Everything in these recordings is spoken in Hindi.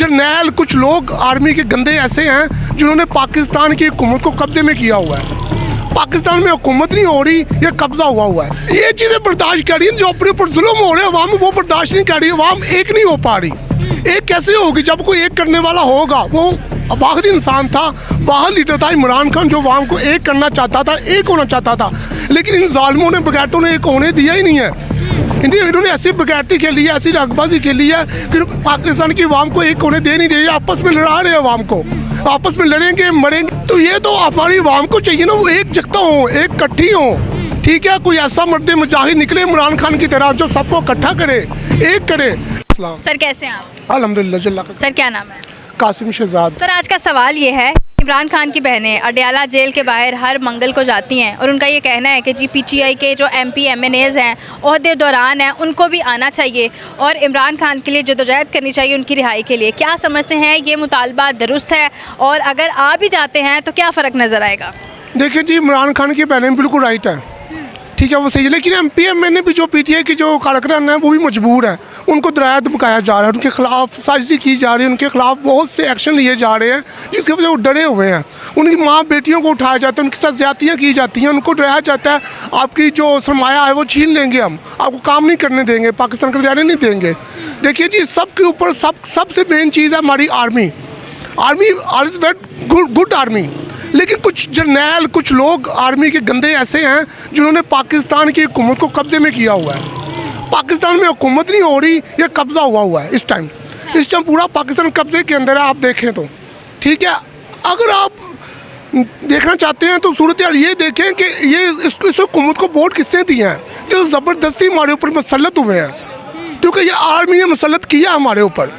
जर्नैल कुछ लोग आर्मी के गंदे ऐसे हैं जिन्होंने पाकिस्तान की हुकूमत को कब्जे में किया हुआ है। पाकिस्तान में हुकूमत नहीं हो रही, ये कब्जा हुआ है। ये चीज़ें बर्दाश्त कर रही हैं, जो अपने ऊपर जुल्म हो रहे हैं अवाम, वो बर्दाश्त नहीं कर रही। अवाम एक नहीं हो पा रही। एक कैसे होगी जब कोई एक करने वाला होगा? वो वाहिद इंसान था, वाहिद लीडर था इमरान खान, जो अवाम को एक करना चाहता था, एक होना चाहता था। लेकिन इन जालिमों ने, बगैरतों ने एक होने दिया ही नहीं है। इन्होंने ऐसी बगैरती खेली है, ऐसी रगबाजी खेली है कि पाकिस्तान की अवाम को एक होने दे नहीं रही है। आपस में लड़ा रहे हैं अवाम को, आपस में लड़ेंगे मरेंगे। तो ये तो हमारी अवाम को चाहिए ना, वो एक जगता हो, एक इकट्ठी हो। ठीक है, कोई ऐसा मर्द मुजाहिद निकले इमरान खान की तरह जो सबको इकट्ठा करे, एक करे। सर कैसे हैं आप? अल्हम्दुलिल्लाह। सर क्या नाम है? कासिम शहजाद। सर आज का सवाल ये है, इमरान खान की बहनें अडयाला जेल के बाहर हर मंगल को जाती हैं और उनका ये कहना है कि जी पीटीआई के जो एमपी एमएनएज हैं, ओहदे दौरान हैं, उनको भी आना चाहिए और इमरान खान के लिए जदोजहद करनी चाहिए उनकी रिहाई के लिए। क्या समझते हैं ये मुतालबा दुरुस्त है, और अगर आ भी जाते हैं तो क्या फ़र्क नज़र आएगा? देखिए जी, इमरान खान की बहनें बिल्कुल राइट है, ठीक है, वो सही है। लेकिन एमपी एमएनए भी जो पीटीआई की जो कारकुनान है वो भी मजबूर है। उनको दराया धमकाया जा रहा है, उनके खिलाफ साजिशी की जा रही है, उनके खिलाफ बहुत से एक्शन लिए जा रहे हैं जिसकी वजह से वो डरे हुए हैं। उनकी माँ बेटियों को उठाया जाता है, उनके साथ ज्यादतियाँ की जाती हैं, उनको डराया जाता है आपकी जो सरमाया है वो छीन लेंगे, हम आपको काम नहीं करने देंगे, पाकिस्तान को जाने नहीं देंगे। देखिए जी, सबके ऊपर सबसे मेन चीज़ है हमारी army. Army is very good army. लेकिन कुछ जर्नैल, कुछ लोग आर्मी के गंदे ऐसे हैं जिन्होंने पाकिस्तान की हुकूमत को कब्जे में किया हुआ है। पाकिस्तान में हुकूमत नहीं हो रही, ये कब्जा हुआ है। इस टाइम पूरा पाकिस्तान कब्जे के अंदर है, आप देखें तो। ठीक है, अगर आप देखना चाहते हैं तो सूरत हाल ये देखें कि ये इस हुकूमत को वोट किसने दिए हैं, जो ज़बरदस्ती हमारे ऊपर मसलत हुए हैं, क्योंकि ये आर्मी ने मसलत किया हमारे ऊपर।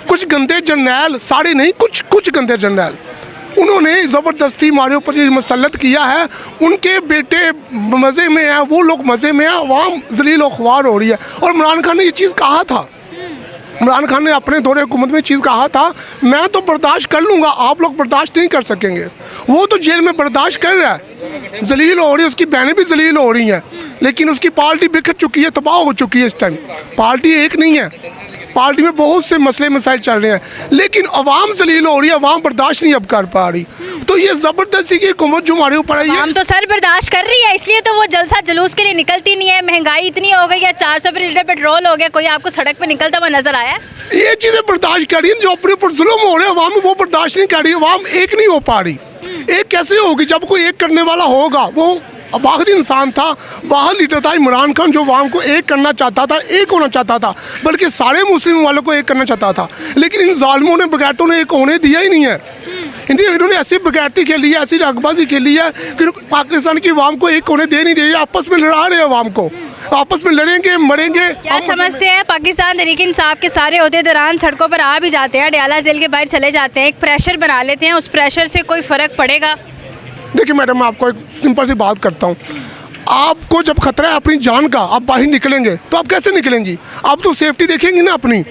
कुछ गंदे जर्नैल, सारे नहीं, कुछ गंदे जर्नैल, उन्होंने ज़बरदस्ती हमारे ऊपर ये मसलत किया है। उनके बेटे मज़े में हैं, वो लोग मज़े में हैं, अवाम जलील व ख्वार हो रही है। और इमरान खान ने ये चीज़ कहा था, इमरान खान ने अपने दौरे हुकूमत में चीज़ कहा था, मैं तो बर्दाश्त कर लूँगा, आप लोग बर्दाश्त नहीं कर सकेंगे। वो तो जेल में बर्दाश्त कर रहा है, जलील हो रही है, उसकी बहनें भी जलील हो रही हैं, लेकिन उसकी पार्टी बिखर चुकी है, तबाह हो चुकी है। इस टाइम पार्टी एक नहीं है, पार्टी में बहुत से मसले मसाइल चल रहे हैं, लेकिन अवाम जलील हो रही है, अवाम बर्दाश्त नहीं अब कर पा रही। तो ये ज़बरदस्ती की हुकूमत जो हमारे ऊपर आई है, हम तो सर बर्दाश्त कर रही है, इसलिए तो वो जलसा जुलूस के लिए निकलती नहीं है। महंगाई इतनी हो गई है, 400 रुपये लीटर पेट्रोल हो गया, कोई आपको सड़क पे निकलता हुआ नजर आया? ये चीज़ें बर्दाश्त कर रही हैं, जो अपने ऊपर जुल्म हो रहे हैं अवाम, वो बर्दाश्त नहीं कर रही। अवाम एक नहीं हो पा रही। एक कैसे होगी जब कोई एक करने वाला होगा? वो वाहिद इंसान था, वाहिद लीडर था इमरान खान, जो अवाम को एक करना चाहता था, एक होना चाहता था, बल्कि सारे मुस्लिम वालों को एक करना चाहता था। लेकिन इन जालिमों ने, बगैरतों ने एक होने दिया ही नहीं है। इन्होंने ऐसी बगैरती खेली है, ऐसी रगबाजी खेली है कि पाकिस्तान की अवाम को एक होने दे नहीं रही है। आपस में लड़ा रहे हैं अवाम को, आपस में लड़ेंगे मरेंगे। क्या समझते हैं पाकिस्तान तहरीक इंसाफ के सारे होते दौरान सड़कों पर आ भी जाते हैं, अडयाला जेल के बाहर चले जाते हैं, एक प्रेशर बना लेते हैं, उस प्रेशर से कोई फ़र्क पड़ेगा? देखिए मैडम, मैं आपको एक सिंपल सी बात करता हूँ। आपको जब खतरा है अपनी जान का, आप बाहर निकलेंगे तो आप कैसे निकलेंगी? आप तो सेफ्टी देखेंगी ना अपनी,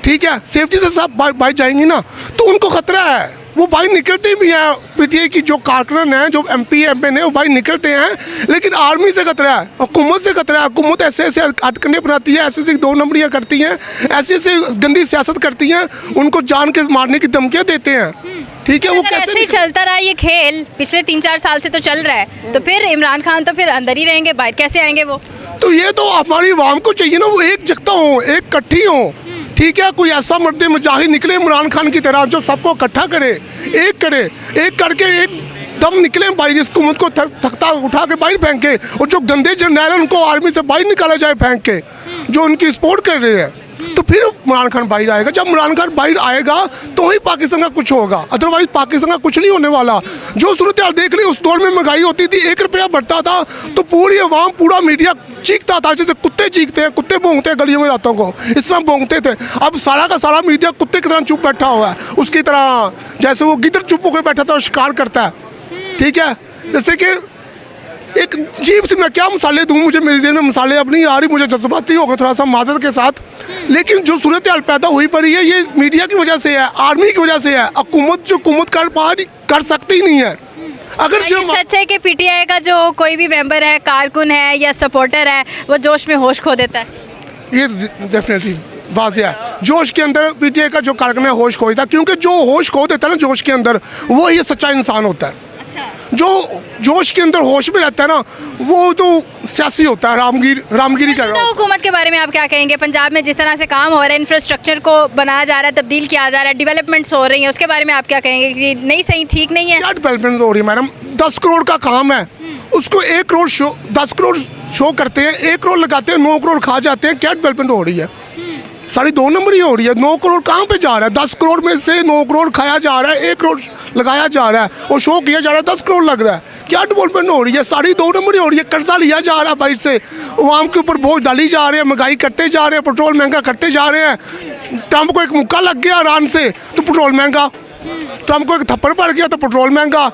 ठीक है, सेफ्टी से सब बाहर जाएंगी ना। तो उनको खतरा है, वो बाहर निकलते भी हैं। पीटीआई की जो कारकुनान हैं, जो एमपी एमएनए, वो बाहर निकलते हैं। लेकिन आर्मी से खतरा है, हुकूमत से खतरा है। हुकूमत ऐसे ऐसे हथकंडे अपनाती है, ऐसे ऐसे दो नंबरियाँ करती हैं, ऐसे ऐसे गंदी सियासत करती हैं, उनको जान के मारने की धमकियाँ देते हैं। ठीक है, वो कैसे ऐसे ही चलता रहा ये खेल, पिछले 3-4 साल से तो चल रहा है, तो फिर इमरान खान तो फिर अंदर ही रहेंगे, बाहर कैसे आएंगे वो? तो ये तो हमारी अवाम को चाहिए ना, वो एक जगता हो, एक इकट्ठी हो। ठीक है, कोई ऐसा मर्द मुजाहिद निकले इमरान खान की तरह जो सबको इकट्ठा करे, एक करके एक दम निकले बाहर, इस हुकूमत को तख्ता उठा के बाहर फेंके, और जो गंदे जर्नैल हैं उनको आर्मी से बाहर निकाला जाए फेंक के, जो उनकी सपोर्ट कर रहे हैं। तो फिर इमरान खान बाहर आएगा। जब इमरान खान बाहर आएगा तो ही पाकिस्तान का कुछ होगा, अदरवाइज पाकिस्तान का कुछ नहीं होने वाला। जो सूरत हाल देख ली, उस दौर में महंगाई होती थी, 1 रुपया बढ़ता था तो पूरी अवाम, पूरा मीडिया चीखता था, जैसे कुत्ते चीखते हैं, कुत्ते भौंकते हैं गलियों में रातों को, इस तरह भौंकते थे। अब सारा का सारा मीडिया कुत्ते की तरह चुप बैठा हुआ है, उसकी तरह जैसे वो गिद्ध चुप होकर बैठा था और शिकार करता है। ठीक है, जैसे कि एक अजीब से, मैं क्या मिसालें दूँ, मुझे मेरे जेहन में मिसालें अब नहीं आ रही, मुझे जज्बाती होगा थोड़ा सा माजरत के साथ। लेकिन जो सूरत हाल पैदा हुई पड़ी है, ये मीडिया की वजह से है, आर्मी की वजह से है। हुकूमत जो हुकूमत कर सकती ही नहीं है। अगर जो सच है कि पीटीआई का जो कोई भी मेंबर है, कारकुन है या सपोर्टर है, वो जोश में होश खो देता है? ये डेफिनेटली वाजिया है। जोश के अंदर पीटीआई का जो कार्यक्रम है होश खो देता, क्योंकि जो होश खो देता है ना जोश के अंदर, वो ही सच्चा इंसान होता है। अच्छा, जो जोश के अंदर होश में रहता है ना, वो तो सियासी होता है, रामगिरी कर रहा तो हो। हुकूमत के बारे में आप क्या कहेंगे? पंजाब में जिस तरह से काम हो रहा है, इंफ्रास्ट्रक्चर को बनाया जा रहा है, तब्दील किया जा रहा है, डेवलपमेंट्स हो रही हैं, उसके बारे में आप क्या कहेंगे कि नहीं, सही, ठीक नहीं है? क्या डेवलपमेंट हो रही है मैडम? 10 करोड़ का काम है, उसको 1 करोड़ शो, 10 करोड़ शो करते हैं, 1 करोड़ लगाते हैं, 9 करोड़ खा जाते हैं। क्या डेवलपमेंट हो रही है? सारी 2 नंबर ही हो रही है। 9 करोड़ कहाँ पे जा रहा है? 10 करोड़ में से 9 करोड़ खाया जा रहा है, 1 करोड़ लगाया जा रहा है और शो किया जा रहा है, 10 करोड़ लग रहा है। क्या डेवलपमेंट हो रही है? सारी 2 नंबर ही हो रही है। कर्जा लिया जा रहा है बाइट से, आवाम के ऊपर बोझ डाली जा रहे हैं, महंगाई करते जा रहे हैं, पेट्रोल महंगा करते जा रहे हैं। ट्रंप को एक मुक्का लग गया ईरान से तो पेट्रोल महंगा, ट्रंप को एक थप्पड़ पड़ गया तो पेट्रोल महंगा।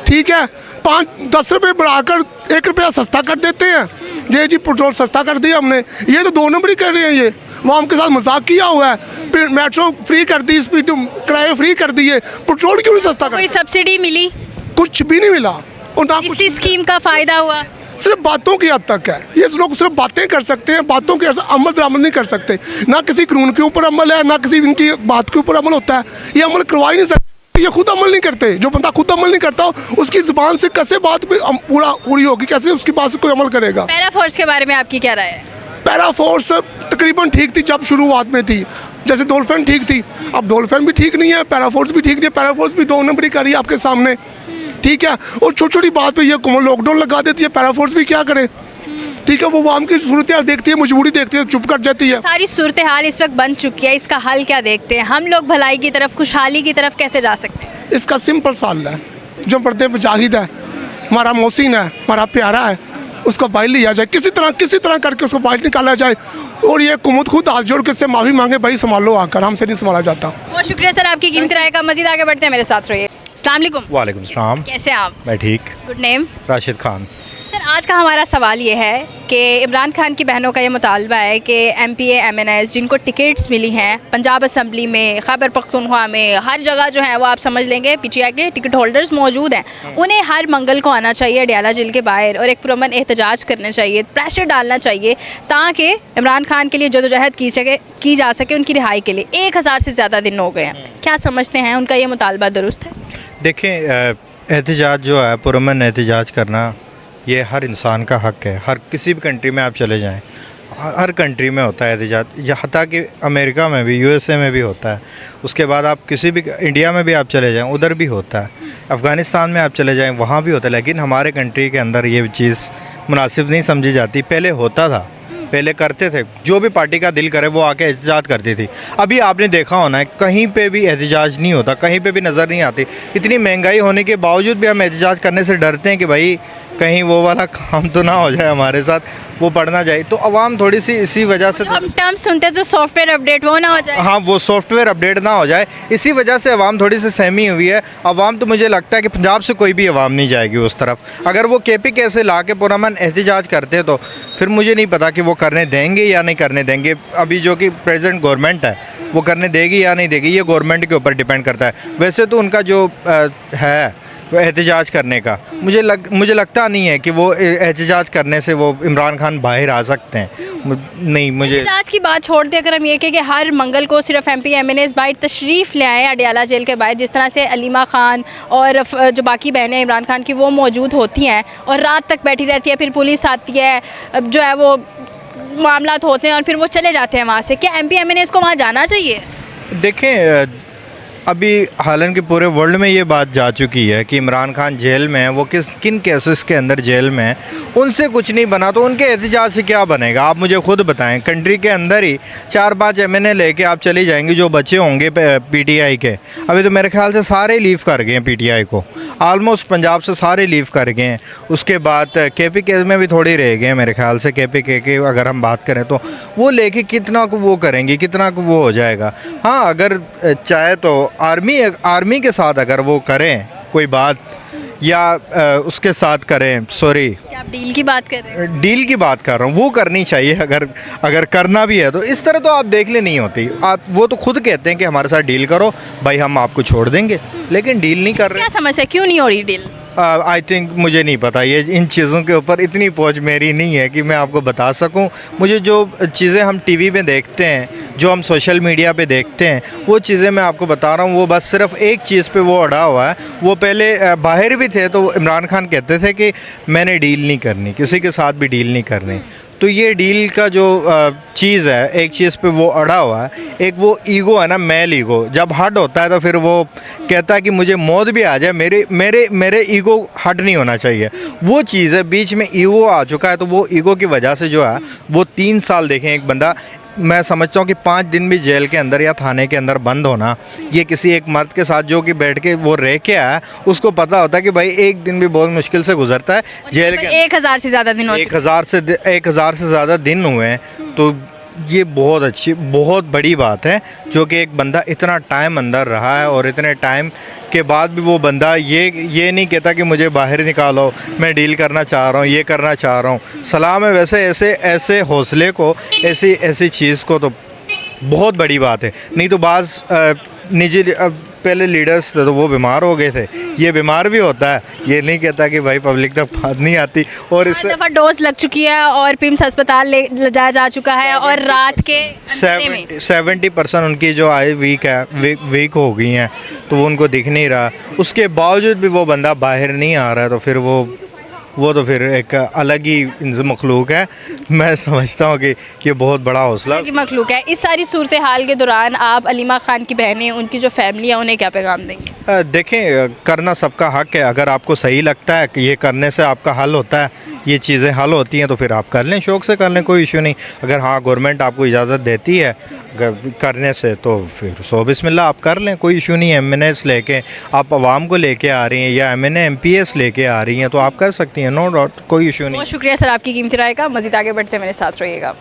ठीक है, 5-10 रुपये बढ़ाकर 1 रुपया सस्ता कर देते हैं। जी पेट्रोल सस्ता कर दिया हमने, ये तो 2 नंबर ही कर रहे हैं। ये वहाँ के साथ मजाक किया हुआ है। फिर मेट्रो फ्री कर दी, स्पीड किराए फ्री कर दिए, पेट्रोल क्यों नहीं सस्ता कर? कोई सब्सिडी मिली? कुछ भी नहीं मिला और ना कुछ, इसी स्कीम का फायदा हुआ? सिर्फ बातों की हद तक है। ये लोग सिर्फ बातें कर सकते हैं, बातों के अमल दरामद नहीं कर सकते। ना किसी कानून के ऊपर अमल है, ना किसी इनकी बात के ऊपर अमल होता है। ये अमल करवा ही नहीं सकते, ये खुद अमल नहीं करते। जो बंदा खुद अमल नहीं करता, उसकी ज़ुबान से कैसे बात पूरी होगी, कैसे उसकी बात से कोई अमल करेगा? पैरा फोर्स के बारे में आपकी क्या राय है? पैरा फोर्स तकरीबन ठीक थी जब शुरुआत में थी, जैसे डॉल्फिन ठीक थी। अब डॉल्फिन भी ठीक नहीं है, पैरा फोर्स भी ठीक नहीं है। पैरा फोर्स भी 2 नंबर ही कर रही है आपके सामने। ठीक है, और छोटी छोटी बात पे ये लॉकडाउन लगा देती है। पैरा फोर्स भी क्या करे? ठीक है, वो आवाम की सूरत हाल देखती है, मजबूरी देखती है, चुप कर जाती है। सारी सूरत हाल इस वक्त बन चुकी है, इसका हल क्या देखते हैं? हम लोग भलाई की तरफ, खुशहाली की तरफ कैसे जा सकते हैं? इसका सिंपल सा हल है, जो पर्दे पे जाहिद है, हमारा मोहसिन है, हमारा प्यारा है, उसको बाइल लिया जाए, किसी तरह करके उसको बाइल निकाला जाए। और ये हुकूमत खुद हाथ जोड़ के इससे माफ़ी मांगे, भाई संभालो आकर, हमसे नहीं संभाला जाता। बहुत शुक्रिया सर आपकी कीमती राय का। मजीद आगे बढ़ते हैं, मेरे साथ रहिए। अस्सलाम वालेकुम। वालेकुम सलाम। कैसे हैं आप? मैं ठीक। Good name? Rashid Khan. Sir आज का हमारा सवाल ये है कि इमरान खान की बहनों का ये मुतालबा है कि MPA MNS जिनको टिकट्स मिली हैं पंजाब असम्बली में, खैबर पख्तूनख्वा में, हर जगह जो है वो आप समझ लेंगे PTI के टिकट होल्डर्स मौजूद हैं, उन्हें हर मंगल को आना चाहिए अडयाला जेल के बाहर और एक पुरअमन एहतजाज करना चाहिए, प्रेशर डालना चाहिए ताकि इमरान खान के लिए जदोजहद की जा सके उनकी रिहाई के लिए। 1000 से ज़्यादा दिन हो गए हैं। क्या समझते हैं, उनका ये मुतालबा दुरुस्त है? देखें, एहतजाज जो है, पुरअमन एहतजाज करना, ये हर इंसान का हक़ है। हर किसी भी कंट्री में आप चले जाएं, हर कंट्री में होता है एहतजाज, यहाँ कि अमेरिका में भी, USA में भी होता है। उसके बाद आप किसी भी इंडिया में भी आप चले जाएं, उधर भी होता है। अफ़गानिस्तान में आप चले जाएं, वहाँ भी होता है। लेकिन हमारे कंट्री के अंदर ये चीज़ मुनासिब नहीं समझी जाती। पहले होता था, पहले करते थे, जो भी पार्टी का दिल करे वो आके एहतजाज करती थी। अभी आपने देखा होना है, कहीं पे भी एहतजाज नहीं होता, कहीं पे भी नज़र नहीं आती। इतनी महंगाई होने के बावजूद भी हम एहतजाज करने से डरते हैं कि भाई कहीं वो वाला काम तो ना हो जाए हमारे साथ, वो पढ़ना जाए। तो आवाम थोड़ी सी इसी वजह से, हम टर्म सुनते हैं जो सॉफ्टवेयर अपडेट वो ना हो जाए। हाँ, वो सॉफ्टवेयर अपडेट ना हो जाए, इसी वजह से आवाम थोड़ी सी सहमी हुई है। आवाम तो मुझे लगता है कि पंजाब से कोई भी आवाम नहीं जाएगी उस तरफ। अगर वो KP कैसे ला के पुरअमन एहतजाज करते हैं तो फिर मुझे नहीं पता कि वो करने देंगे या नहीं करने देंगे। अभी जो कि प्रेजेंट गवर्नमेंट है वो करने देगी या नहीं देगी, ये गवर्नमेंट के ऊपर डिपेंड करता है। वैसे तो उनका जो है वो एहतजाज करने का, मुझे लगता नहीं है कि वो एहतजाज करने से वो इमरान खान बाहर आ सकते हैं। नहीं, मुझे एहतजाज की बात छोड़ देकर हम ये कहें कि हर मंगल को सिर्फ MP MNS बाहर तशरीफ़ ले आए अडयाला जेल के बाहर, जिस तरह से अलीमा खान और जो बाकी बहनें इमरान खान की वो मौजूद होती हैं और रात तक बैठी रहती है, फिर पुलिस आती है, जो है वो मामलात होते हैं और फिर वो चले जाते हैं वहाँ से। क्या MP MNS को वहाँ जाना चाहिए? देखें, अभी हालांकि पूरे वर्ल्ड में ये बात जा चुकी है कि इमरान खान जेल में है, वो किन केसेस के अंदर जेल में है, उनसे कुछ नहीं बना तो उनके एहतजाज से क्या बनेगा? आप मुझे खुद बताएं। कंट्री के अंदर ही 4-5 MNA लेके आप चली जाएंगी, जो बच्चे होंगे PTI के। अभी तो मेरे ख्याल से सारे लीव कर गए हैं PTI को, आलमोस्ट पंजाब से सारे लीव कर गए हैं। उसके बाद KP केस में भी थोड़े रह गए हैं मेरे ख्याल से। KP के अगर हम बात करें तो वो लेके कितना को वो करेंगे, कितना को वो हो जाएगा। हाँ, अगर चाहे तो आर्मी के साथ अगर वो करें कोई बात, या उसके साथ करें, सॉरी, क्या आप डील की बात कर रहे हैं? डील की बात कर रहा हूँ, वो करनी चाहिए। अगर करना भी है तो इस तरह तो आप देख ले नहीं होती। आप वो तो खुद कहते हैं कि हमारे साथ डील करो भाई, हम आपको छोड़ देंगे, लेकिन डील नहीं कर रहे। क्या समझते हैं, क्यों नहीं हो रही डील? आई थिंक मुझे नहीं पता, ये इन चीज़ों के ऊपर इतनी पहुंच मेरी नहीं है कि मैं आपको बता सकूं। मुझे जो चीज़ें हम टीवी पे देखते हैं, जो हम सोशल मीडिया पे देखते हैं, वो चीज़ें मैं आपको बता रहा हूँ। वो बस सिर्फ एक चीज़ पे वो अड़ा हुआ है। वो पहले बाहर भी थे तो इमरान खान कहते थे कि मैंने डील नहीं करनी, किसी के साथ भी डील नहीं करनी। तो ये डील का जो चीज़ है, एक चीज़ पे वो अड़ा हुआ है। एक वो ईगो है ना, मेल ईगो, जब हट होता है तो फिर वो कहता है कि मुझे मौत भी आ जाए, मेरे मेरे मेरे ईगो हट नहीं होना चाहिए। वो चीज़ है, बीच में ईगो आ चुका है। तो वो ईगो की वजह से जो है वो 3 साल देखें एक बंदा, मैं समझता हूँ कि 5 दिन भी जेल के अंदर या थाने के अंदर बंद होना, ये किसी एक मर्द के साथ जो कि बैठ के वो रह के आया, उसको पता होता है कि भाई एक दिन भी बहुत मुश्किल से गुजरता है जेल के। 1000 से ज़्यादा दिन हो चुके हैं। 1000 से ज़्यादा दिन हुए हैं। तो ये बहुत अच्छी, बहुत बड़ी बात है जो कि एक बंदा इतना टाइम अंदर रहा है और इतने टाइम के बाद भी वो बंदा ये नहीं कहता कि मुझे बाहर निकालो, मैं डील करना चाह रहा हूँ, ये करना चाह रहा हूँ। सलाम है वैसे ऐसे हौसले को, ऐसी चीज़ को, तो बहुत बड़ी बात है। नहीं तो बाज़ निजी पहले लीडर्स थे तो वो बीमार हो गए थे, ये बीमार भी होता है, ये नहीं कहता कि भाई पब्लिक तक बात नहीं आती। और इससे दफ़ा डोज लग चुकी है और पिम्स अस्पताल ले जाया जा चुका है और रात के 70% उनकी जो आई वीक हो गई हैं, तो वो उनको दिख नहीं रहा। उसके बावजूद भी वो बंदा बाहर नहीं आ रहा है, तो फिर वो तो फिर एक अलग ही मखलूक है। मैं समझता हूँ कि ये बहुत बड़ा हौसला की मखलूक है। इस सारी सूरत हाल के दौरान आप अलीमा खान की बहनें, उनकी जो फैमिली है, उन्हें क्या पैगाम देंगे? देखें, करना सबका हक है। अगर आपको सही लगता है कि ये करने से आपका हल होता है, ये चीज़ें हल होती हैं, तो फिर आप कर लें, शौक़ से कर लें, कोई इशू नहीं। अगर हाँ गवर्नमेंट आपको इजाज़त देती है करने से, तो फिर सो बिस्मिल्लाह आप कर लें, कोई इशू नहीं है। MNAs लेके आप आवाम को लेके आ रही हैं या MNA MPs लेके आ रही हैं, तो आप कर सकती हैं, नो डाउट, कोई इशू नहीं। बहुत शुक्रिया सर आपकी कीमती राय का। मज़ीद आगे बढ़ते मेरे साथ रहिएगा।